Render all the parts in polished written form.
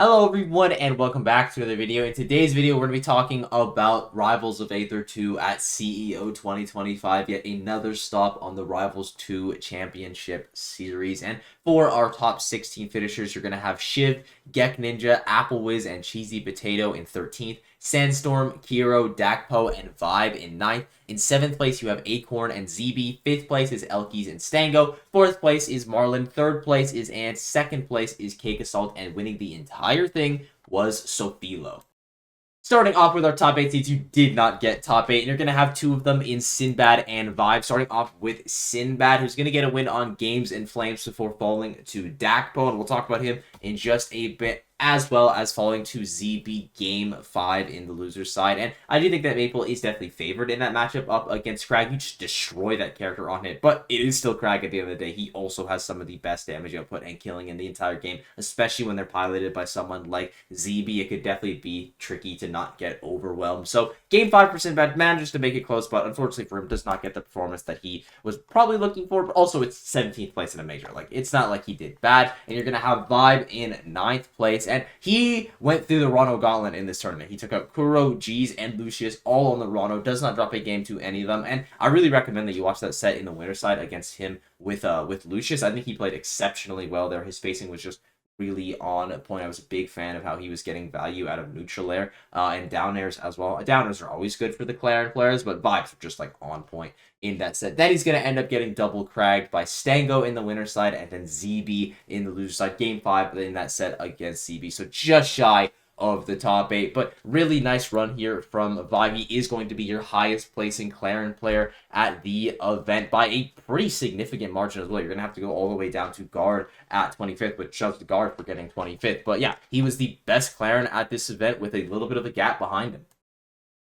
Hello everyone and welcome back to another video. In today's video, we're going to be talking about Rivals of Aether 2 at CEO 2025, yet another stop on the Rivals 2 Championship Series. And for our top 16 finishers, you're going to have Shiv, Gek Ninja, Apple Whiz, and Cheesy Potato in 13th, Sandstorm, Kiro, Dakpo, and Vibe in 9th. In 7th place, you have Acorn and ZB. 5th place is Elkies and Stango. 4th place is Marlon. 3rd place is Ant. 2nd place is Cakeassualt. And winning the entire thing was Sophilo. Starting off with our top 8 seeds, you did not get top 8, and you're going to have two of them in Sinbad and Vibe. Starting off with Sinbad, who's going to get a win on Games and Flames before falling to Dakpo, and we'll talk about him in just a bit, as well as falling to ZB Game 5 in the loser's side. And I do think that Maple is definitely favored in that matchup up against Crag. You just destroy that character on hit, but it is still Crag at the end of the day. He also has some of the best damage output and killing in the entire game, especially when they're piloted by someone like ZB. It could definitely be tricky to not get overwhelmed. So Game 5 for Sinbad manages to make it close, but unfortunately for him, does not get the performance that he was probably looking for. But also, it's 17th place in a major. Like, it's not like he did bad. And you're going to have Vibe in 9th place. And he went through the Rano Gauntlet in this tournament. He took out Kuro, Jeez, and Lucius all on the Rano. Does not drop a game to any of them. And I really recommend that you watch that set in the winner side against him with Lucius. I think he played exceptionally well there. His spacing was just really on point. I was a big fan of how he was getting value out of neutral air and down airs as well. Down airs are always good for the Clarion players, but vibes are just like on point in that set. Then he's going to end up getting double cragged by Stango in the winner side and then ZB in the loser side. Game 5 in that set against ZB. So just shy of the top 8, but really nice run here from Vibe. He is going to be your highest placing Clarion player at the event by a pretty significant margin as well. You're going to have to go all the way down to Guard at 25th, which shoves the Guard for getting 25th. But yeah, he was the best Clarion at this event with a little bit of a gap behind him.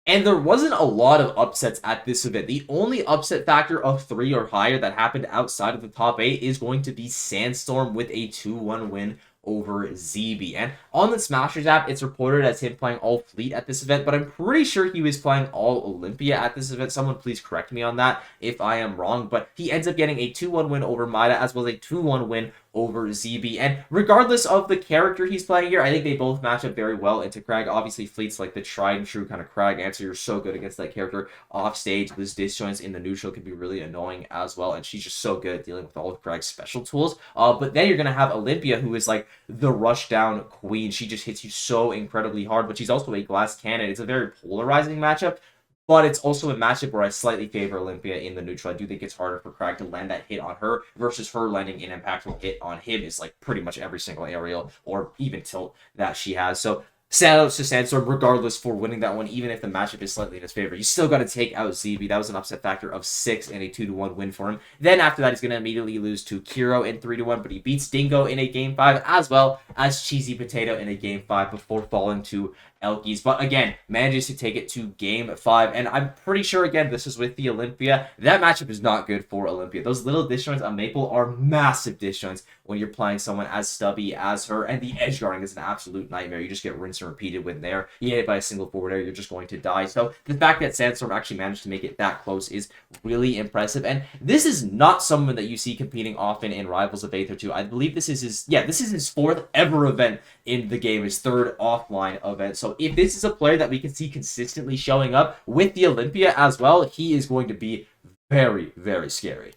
And there wasn't a lot of upsets at this event. The only upset factor of 3 or higher that happened outside of the top 8 is going to be Sandstorm with a 2-1 win over ZB. And on the Smashers app, it's reported as him playing all Fleet at this event, but I'm pretty sure he was playing all Olympia at this event. Someone please correct me on that if I am wrong, but he ends up getting a 2-1 win over Mida as well as a 2-1 win over ZB. And regardless of the character he's playing here, I think they both match up very well into Crag. Obviously, Fleet's like the tried and true kind of Crag answer. You're so good against that character off stage. Those disjoints in the neutral can be really annoying as well, and she's just so good at dealing with all of Crag's special tools. But then you're going to have Olympia, who is like the rush down queen. She just hits you so incredibly hard, but she's also a glass cannon. It's a very polarizing matchup, but it's also a matchup where I slightly favor Olympia in the neutral. I do think it's harder for Crag to land that hit on her versus her landing an impactful hit on him is like pretty much every single aerial or even tilt that she has. So shout out to Sandstorm regardless for winning that one, even if the matchup is slightly in his favor. You still got to take out ZB. That was an upset factor of 6 and a 2-1 win for him. Then after that, he's going to immediately lose to Kiro in 3-1, but he beats Dingo in a Game 5 as well as Cheesy Potato in a Game 5 before falling to Elkies. But again, manages to take it to Game 5. And I'm pretty sure, again, this is with the Olympia. That matchup is not good for Olympia. Those little disjoints on Maple are massive disjoints when you're playing someone as stubby as her. And the edge guarding is an absolute nightmare. You just get rinsed and repeated when there. You get hit by a single forward air, you're just going to die. So the fact that Sandstorm actually managed to make it that close is really impressive. And this is not someone that you see competing often in Rivals of Aether 2. I believe this is his 4th ever event in the game, his 3rd offline event. So if this is a player that we can see consistently showing up with the Olympia as well, he is going to be very, very scary.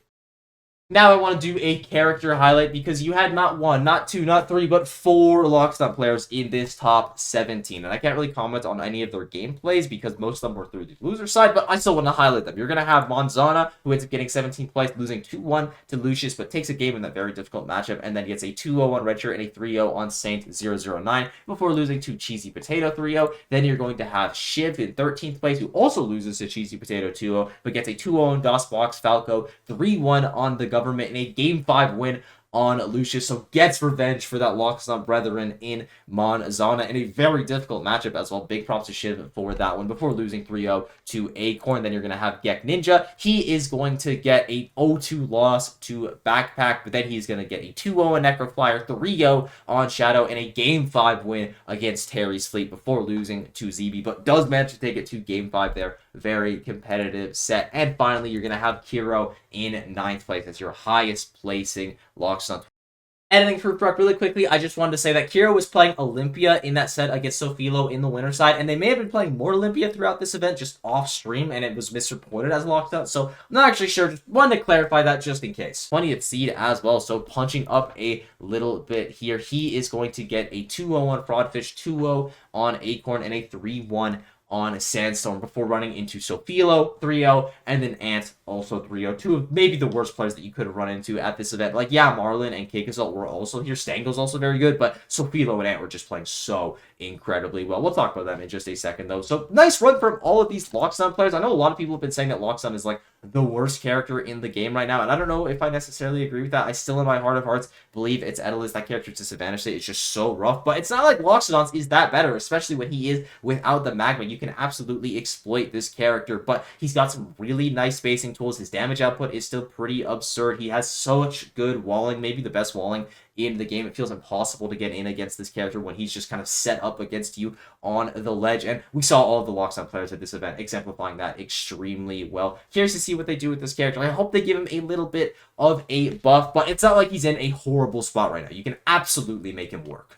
Now I want to do a character highlight because you had not 1, not 2, not 3, but 4 Loxodont players in this top 17. And I can't really comment on any of their gameplays because most of them were through the loser side, but I still want to highlight them. You're going to have Monzana, who ends up getting 17th place, losing 2-1 to Lucius, but takes a game in that very difficult matchup, and then gets a 2-0 on Redshirt and a 3-0 on Saint 009 before losing to Cheesy Potato 3-0. Then you're going to have Shiv in 13th place, who also loses to Cheesy Potato 2-0, but gets a 2-0 on DOSBox Falco, 3-1 on the Government in a Game 5 win on Lucius, so gets revenge for that Loxodont brethren in Monzana in a very difficult matchup as well. Big props to Shiv for that one before losing 3-0 to Acorn. Then you're going to have Gek Ninja. He is going to get a 0-2 loss to Backpack, but then he's going to get a 2-0 on Necroflyer, 3-0 on Shadow, and a Game 5 win against Terry's Fleet before losing to ZB, but does manage to take it to Game 5 there. Very competitive set. And finally, you're going to have Kiro in 9th place as your highest placing Loxodont Editing ProofBlock really quickly, I just wanted to say that Kira was playing Olympia in that set against Sophilo in the winner side, and they may have been playing more Olympia throughout this event, just off stream, and it was misreported as Loxodonts, so I'm not actually sure. Just wanted to clarify that just in case. 20th seed as well, so punching up a little bit here. He is going to get a 2-0 on Fraudfish, 2-0 on Acorn, and a 3-1 on Sandstorm before running into Sophilo 3-0 and then Ant also 3-0. Two of maybe the worst players that you could have run into at this event. Like, yeah, Marlon and Cakeassualt were also here. Stango's also very good, but Sophilo and Ant were just playing so incredibly well. We'll talk about them in just a second, though. So, nice run from all of these Loxodont players. I know a lot of people have been saying that Loxodont is, like, the worst character in the game right now, and I don't know if I necessarily agree with that. I still, in my heart of hearts, believe it's Edelus. That character's disadvantage state is just so rough, but it's not like Loxodonts is that better, especially when he is without the magma. You can absolutely exploit this character, but he's got some really nice spacing tools. His damage output is still pretty absurd. He has such good walling, maybe the best walling in the game. It feels impossible to get in against this character when he's just kind of set up against you on the ledge, and we saw all of the Loxodont players at this event exemplifying that extremely well. Curious to see what they do with this character. I hope they give him a little bit of a buff, but it's not like he's in a horrible spot right now. You can absolutely make him work.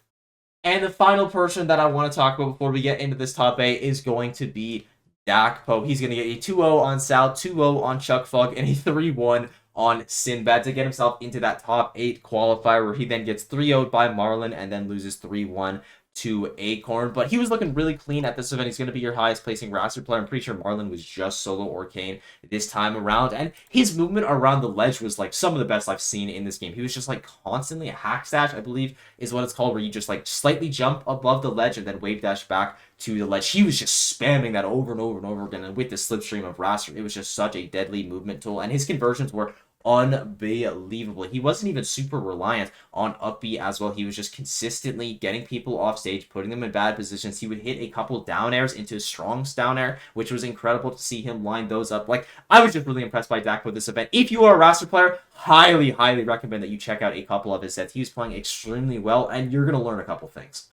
And the final person that I want to talk about before we get into this top 8 is going to be Dakpo. He's going to get a 2-0 on Sal, 2-0 on Chuck Fug, and a 3-1 on Sinbad to get himself into that top 8 qualifier, where he then gets 3-0'd by Marlon and then loses 3-1 to Acorn. But he was looking really clean at this event. He's going to be your highest placing roster player. I'm pretty sure Marlon was just solo Arcane this time around, and his movement around the ledge was like some of the best I've seen in this game. He was just like constantly a hack stash, I believe is what it's called, where you just like slightly jump above the ledge and then wave dash back to the ledge. He was just spamming that over and over and over again, and with the slipstream of Raster, it was just such a deadly movement tool, and his conversions were unbelievable. He wasn't even super reliant on up B as well. He was just consistently getting people off stage, putting them in bad positions. He would hit a couple down airs into Strong's down air, which was incredible to see him line those up. Like, I was just really impressed by Dakpo this event. If you are a Raster player, highly recommend that you check out a couple of his sets. He was playing extremely well, and you're going to learn a couple things.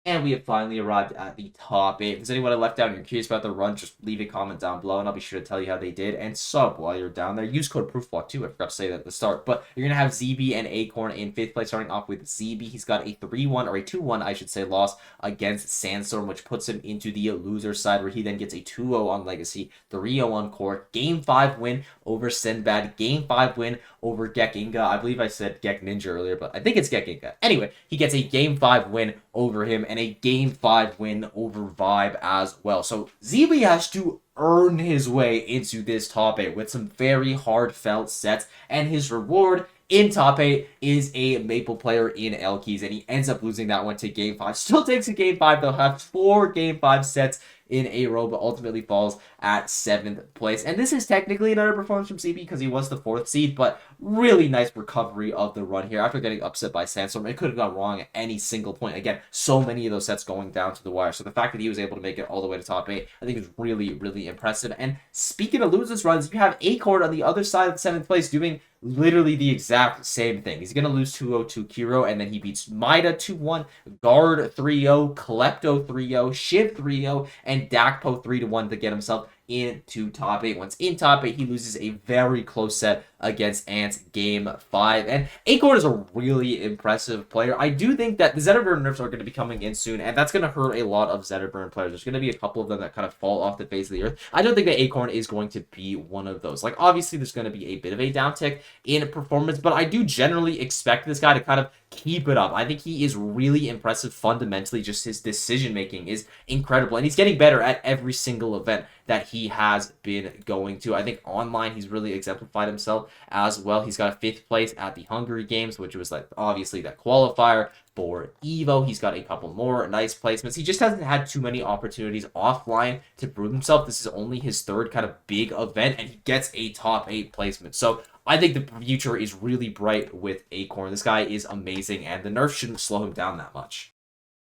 And we have finally arrived at the top 8. If there's anyone I left out and you're curious about the run, just leave a comment down below, and I'll be sure to tell you how they did. And sub while you're down there. Use code ProofBlock too. I forgot to say that at the start. But you're going to have ZB and Acorn in 5th place, starting off with ZB. He's got a 3-1, or a 2-1, I should say, loss against Sandstorm, which puts him into the loser side, where he then gets a 2-0 on Legacy, 3-0 on Core, Game 5 win over Sinbad, Game 5 win over Gekinga. I believe I said Gek Ninja earlier, but I think it's Gekinga. Anyway, he gets a Game 5 win over him, and a Game 5 win over Vibe as well. So ZB has to earn his way into this top 8 with some very heartfelt sets, and his reward in top 8 is a Maple player in Elkies, and he ends up losing that one to Game 5. Still takes a Game 5, though, have 4 Game 5 sets in a row, but ultimately falls at 7th place. And this is technically another performance from CB because he was the 4th seed, but really nice recovery of the run here after getting upset by Sandstorm. It could have gone wrong at any single point. Again, so many of those sets going down to the wire. So the fact that he was able to make it all the way to top 8, I think is really impressive. And speaking of losers runs, you have Acorn on the other side of the 7th place doing literally the exact same thing. He's going to lose 2-0 to Kiro, and then he beats Mida 2-1, Guard 3-0, Klepto 3-0, Shiv 3-0, and Dakpo 3-1 to get himself into top 8. Once in top 8, he loses a very close set against Ant Game 5. And Acorn is a really impressive player. I do think that the Zetterburn nerfs are going to be coming in soon, and that's going to hurt a lot of Zetterburn players. There's going to be a couple of them that kind of fall off the face of the earth. I don't think that Acorn is going to be one of those. Like, obviously, there's going to be a bit of a downtick in performance, but I do generally expect this guy to kind of keep it up. I think he is really impressive fundamentally. Just his decision making is incredible, and he's getting better at every single event that he has been going to. I think online he's really exemplified himself as well. He's got a 5th place at the Hungary Games, which was like obviously that qualifier for Evo. He's got a couple more nice placements. He just hasn't had too many opportunities offline to prove himself. This is only his 3rd kind of big event, and he gets a top 8 placement. So I think the future is really bright with Acorn. This guy is amazing, and the nerfs shouldn't slow him down that much.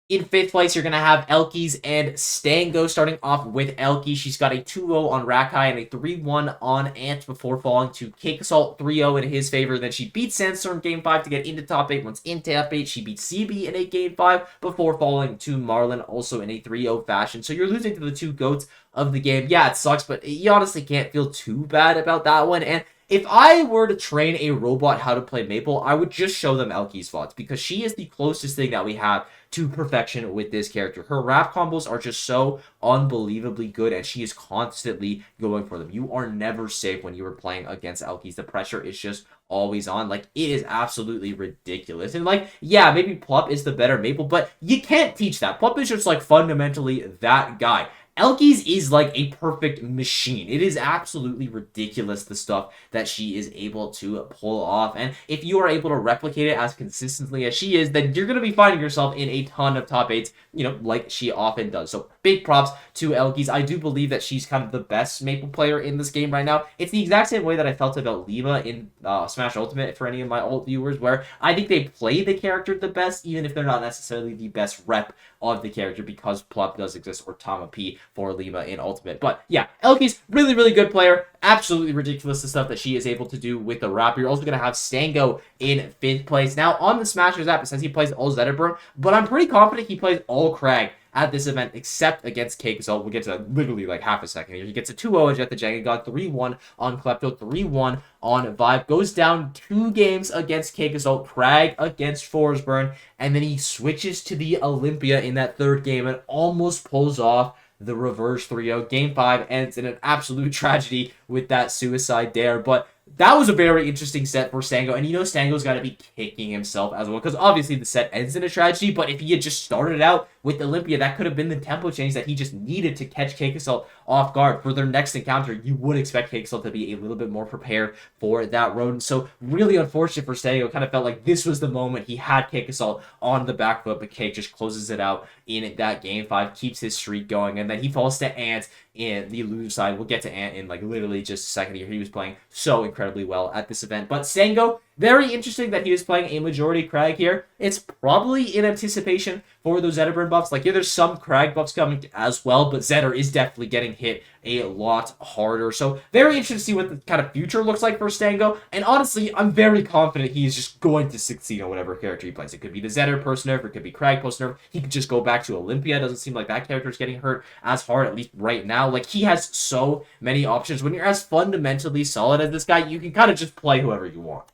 In 5th place, you're going to have Elkies and Stango, starting off with Elkie. She's got a 2-0 on Rakai and a 3-1 on Ant before falling to Cakeassualt 3-0 in his favor. Then she beats Sandstorm Game 5 to get into top 8. Once in top 8, she beats CB in a Game 5 before falling to Marlon, also in a 3-0 fashion. So you're losing to the 2 GOATs of the game. Yeah, it sucks, but you honestly can't feel too bad about that one. And if I were to train a robot how to play Maple, I would just show them Elki's VODs because she is the closest thing that we have to perfection with this character. Her wrap combos are just so unbelievably good, and she is constantly going for them. You are never safe when you are playing against Elkies. The pressure is just always on. Like, it is absolutely ridiculous. And, like, yeah, maybe Plup is the better Maple, but you can't teach that. Plup is just, like, fundamentally that guy. Elkies is like a perfect machine. It is absolutely ridiculous the stuff that she is able to pull off. And if you are able to replicate it as consistently as she is, then you're going to be finding yourself in a ton of top 8s, you know, like she often does. So big props to Elkies. I do believe that she's kind of the best Maple player in this game right now. It's the exact same way that I felt about Lima in Smash Ultimate for any of my old viewers, where I think they play the character the best, even if they're not necessarily the best rep of the character, because Plup does exist, or Tama P for Lima in Ultimate. But yeah, Elki's really, really good player. Absolutely ridiculous the stuff that she is able to do with the wrap. You're also going to have Stango in 5th place. Now, on the Smashers app, it says he plays all Zetterburn, but I'm pretty confident he plays all Krag at this event, except against Cakeassualt. We'll get to literally like half a second here. He gets a 2-0 at the Jenga God, 3-1 on Klepto, 3-1 on Vibe. Goes down 2 games against Cakeassualt, Krag against Forsburn, and then he switches to the Olympia in that 3rd game and almost pulls off the reverse 3-0. Game 5 ends in an absolute tragedy with that suicide dare, but that was a very interesting set for Stango, and you know Stango's got to be kicking himself as well, because obviously the set ends in a tragedy, but if he had just started out with Olympia, that could have been the tempo change that he just needed to catch Cakeassualt off guard. For their next encounter, you would expect Cakeassualt to be a little bit more prepared for that road, so really unfortunate for Stango. Kind of felt like this was the moment he had Cakeassualt on the back foot, but Cake just closes it out in that game 5, keeps his streak going, and then he falls to Ant in the loser side. We'll get to Ant in like literally just a second here. He was playing so incredibly well at this event. But Stango, very interesting that he was playing a majority Krag here. It's probably in anticipation for those Zetterburn buffs. Like, yeah, there's some Krag buffs coming as well, but Zetter is definitely getting hit a lot harder. So very interested to see what the kind of future looks like for Stango. And honestly, I'm very confident he's just going to succeed on whatever character he plays. It could be the Zetter post nerf, it could be Krag post nerf. He could just go back to Olympia. Doesn't seem like that character is getting hurt as hard, at least right now. Like, he has so many options. When you're as fundamentally solid as this guy, you can kind of just play whoever you want.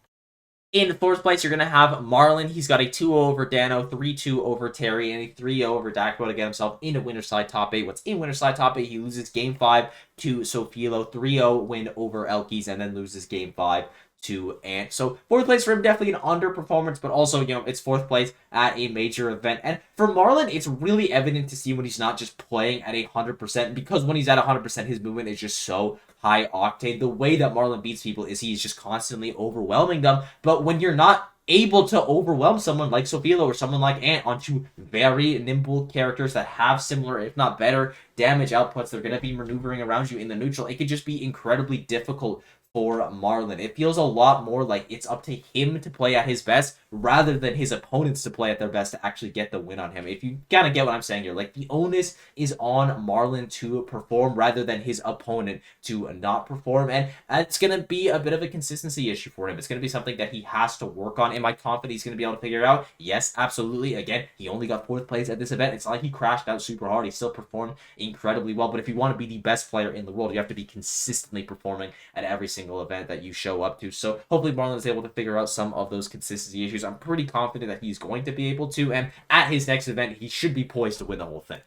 In 4th place, you're going to have Marlon. He's got a 2-0 over Dano, 3-2 over Terry, and a 3-0 over Dakpo to get himself into Winterside top 8. What's in Winterside top 8? He loses Game 5 to Sophilo, 3-0 win over Elkies, and then loses Game 5 to Ant. So 4th place for him, definitely an underperformance, but also, you know, it's 4th place at a major event. And for Marlon, it's really evident to see when he's not just playing at 100%, because when he's at 100%, his movement is just so high octane. The way that Marlon beats people is he's just constantly overwhelming them. But when you're not able to overwhelm someone like Sophilo or someone like Ant onto very nimble characters that have similar, if not better, damage outputs, they're going to be maneuvering around you in the neutral. It could just be incredibly difficult for Marlon. It feels a lot more like it's up to him to play at his best rather than his opponents to play at their best to actually get the win on him. If you kind of get what I'm saying here, like, the onus is on Marlon to perform rather than his opponent to not perform, and it's going to be a bit of a consistency issue for him. It's going to be something that he has to work on. Am I confident he's going to be able to figure it out? Yes, absolutely. Again, he only got 4th place at this event. It's not like he crashed out super hard. He still performed incredibly well, but if you want to be the best player in the world, you have to be consistently performing at every single event that you show up to. So hopefully Marlon is able to figure out some of those consistency issues. I'm pretty confident that he's going to be able to, and at his next event, he should be poised to win the whole thing.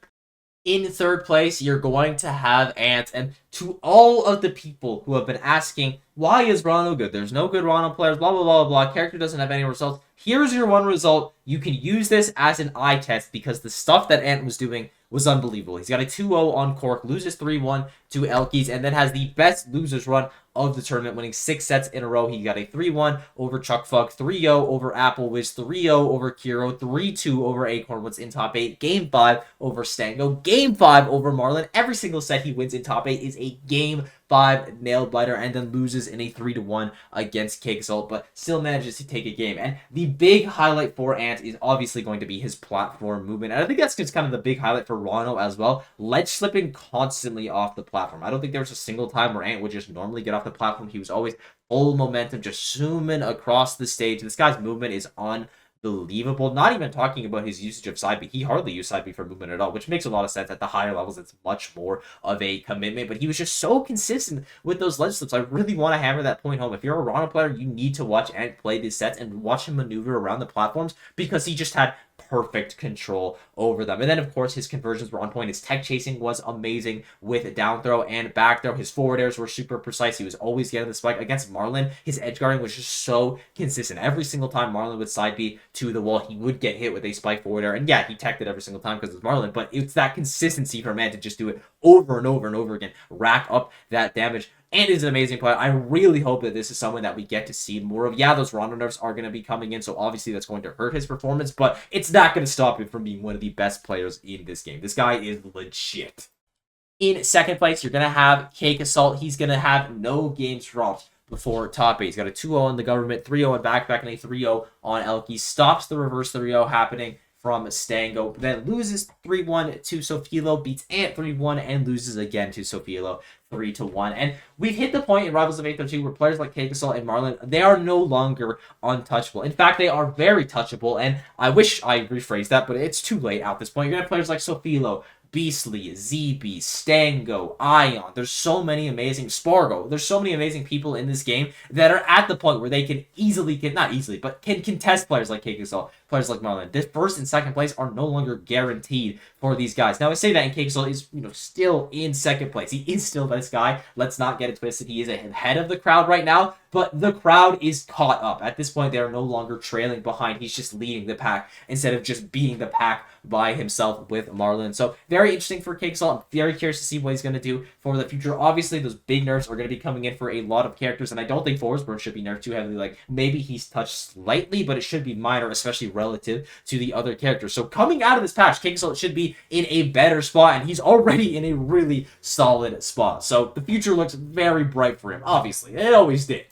In 3rd place, you're going to have Ant, and to all of the people who have been asking, why is Ronald good? There's no good Ronald players, blah, blah, blah, blah, character doesn't have any results. Here's your one result. You can use this as an eye test, because the stuff that Ant was doing was unbelievable. He's got a 2-0 on Cork, loses 3-1 to Elkies, and then has the best losers run of the tournament, winning 6 sets in a row. He got a 3-1 over Chuck Fug, 3-0 over Applewish, 3-0 over Kiro, 3-2 over Acorn, what's in top 8, Game 5 over Stango, Game 5 over Marlon. Every single set he wins in top 8 is a Game 5 nail biter, and then loses in a 3-1 against Cakeassualt, but still manages to take a game. And the big highlight for Ant is obviously going to be his platform movement, and I think that's just kind of the big highlight for Rano as well. Ledge slipping constantly off the platform. I don't think there was a single time where Ant would just normally get off the platform. He was always full momentum, just zooming across the stage. This guy's movement is unbelievable. believable. Not even talking about his usage of side B. He hardly used side B for movement at all, which makes a lot of sense. At the higher levels, it's much more of a commitment, but he was just so consistent with those ledge slips. I really want to hammer that point home. If you're a Rana player, you need to watch and play these sets and watch him maneuver around the platforms, because he just had perfect control over them. And then, of course, his conversions were on point. His tech chasing was amazing with down throw and back throw. His forward airs were super precise. He was always getting the spike. Against Marlon, his edge guarding was just so consistent. Every single time Marlon would side B to the wall, he would get hit with a spike forward air. And yeah, he teched it every single time because it's Marlon, but it's that consistency for a man to just do it over and over and over again, rack up that damage. And is an amazing player. I really hope that this is someone that we get to see more of. Yeah, those Rondo nerfs are going to be coming in, so obviously that's going to hurt his performance, but it's not going to stop him from being one of the best players in this game. This guy is legit. In second place, you're going to have Cakeassualt. He's going to have no games dropped before top 8. He's got a 2-0 on the government, 3-0 on backpack, and a 3-0 on Elky. Stops the reverse 3-0 happening from Stango, then loses 3-1 to Sophilo, beats Ant 3-1, and loses again to Sophilo 3-1. And we've hit the point in Rivals of Aether 2 where players like Cakeassualt and Marlon, they are no longer untouchable. In fact, they are very touchable, and I wish I rephrased that, but it's too late at this point. You're going to have players like Sophilo, Beastly, ZB, Stango, Ion. There's so many amazing Spargo. There's so many amazing people in this game that are at the point where they can easily, not easily, but can contest players like Cakeassualt, players like Marlon. This first and second place are no longer guaranteed for these guys. Now I say that, and Cakeassualt is, still in second place. He is still this guy. Let's not get it twisted. He is ahead of the crowd right now, but the crowd is caught up. At this point, they are no longer trailing behind. He's just leading the pack instead of just being the pack by himself with Marlon. So very interesting for Cakeassualt. I'm very curious to see what he's going to do for the future. Obviously, those big nerfs are going to be coming in for a lot of characters, and I don't think Forsburn should be nerfed too heavily. Like, maybe he's touched slightly, but it should be minor, especially relative to the other characters. So coming out of this patch, Cakeassualt should be in a better spot, and he's already in a really solid spot. So the future looks very bright for him, obviously. It always did.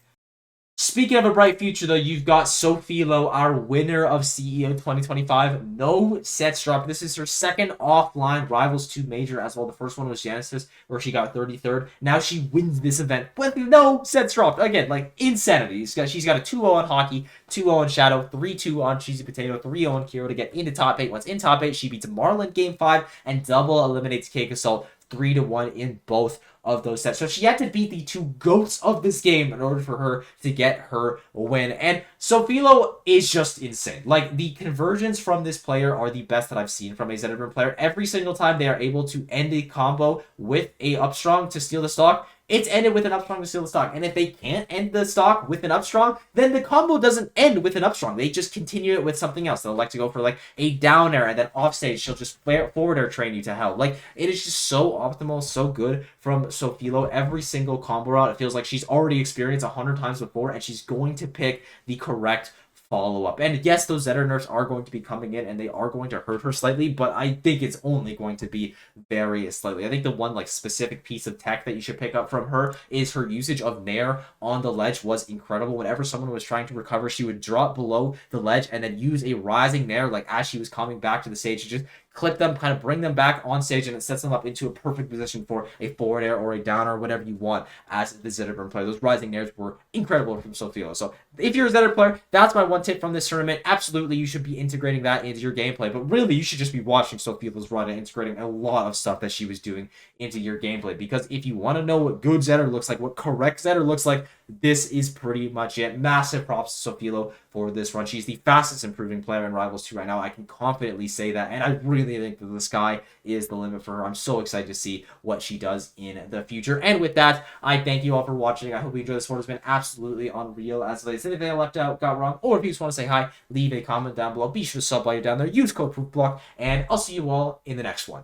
Speaking of a bright future, though, you've got Sophilo, our winner of CEO 2025. No sets dropped. This is her second offline Rivals 2 major as well. The first one was Genesis, where she got 33rd. Now she wins this event with no sets dropped. Again, like, insanity. She's got a 2-0 on Hockey, 2-0 on Shadow, 3-2 on Cheesy Potato, 3-0 on Kiro to get into top 8. Once in top 8, she beats Marlon Game 5 and double eliminates Cakeassualt 3-1 in both of those sets. So she had to beat the two goats of this game in order for her to get her win. And Sophilo is just insane. Like, the conversions from this player are the best that I've seen from a Zenitron player. Every single time they are able to end a combo with a upstrong to steal the stock, it's ended with an upstrong to steal the stock. And if they can't end the stock with an upstrong, then the combo doesn't end with an upstrong. They just continue it with something else. They'll like to go for like a down air, and then offstage she'll just forward air train you to hell. Like, it is just so optimal, so good from Sophilo. Every single combo route, it feels like she's already experienced 100 times before, and she's going to pick the correct follow-up. And yes, those Zetter nerfs are going to be coming in, and they are going to hurt her slightly, but I think it's only going to be very slightly. I think the one like specific piece of tech that you should pick up from her is her usage of Nair on the ledge was incredible. Whenever someone was trying to recover, she would drop below the ledge and then use a rising Nair, like as she was coming back to the stage, to just clip them, kind of bring them back on stage, and it sets them up into a perfect position for a forward air or a down or whatever you want as the Zetterburn player. Those rising airs were incredible from Sophilo. So if you're a Zetter player, that's my one tip from this tournament. Absolutely, you should be integrating that into your gameplay, but really, you should just be watching Sophilo's run and integrating a lot of stuff that she was doing into your gameplay, because if you want to know what good Zetter looks like, what correct Zetter looks like, this is pretty much it. Massive props to Sophilo for this run. She's the fastest improving player in Rivals 2 right now. I can confidently say that, and I really think that the sky is the limit for her. I'm so excited to see what she does in the future. And with that, I thank you all for watching. I hope you enjoyed this one. It's been absolutely unreal. As always, anything I left out, got wrong, or if you just want to say hi, leave a comment down below. Be sure to sub while you're down there. Use code ProofBlock, and I'll see you all in the next one.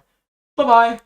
Bye-bye!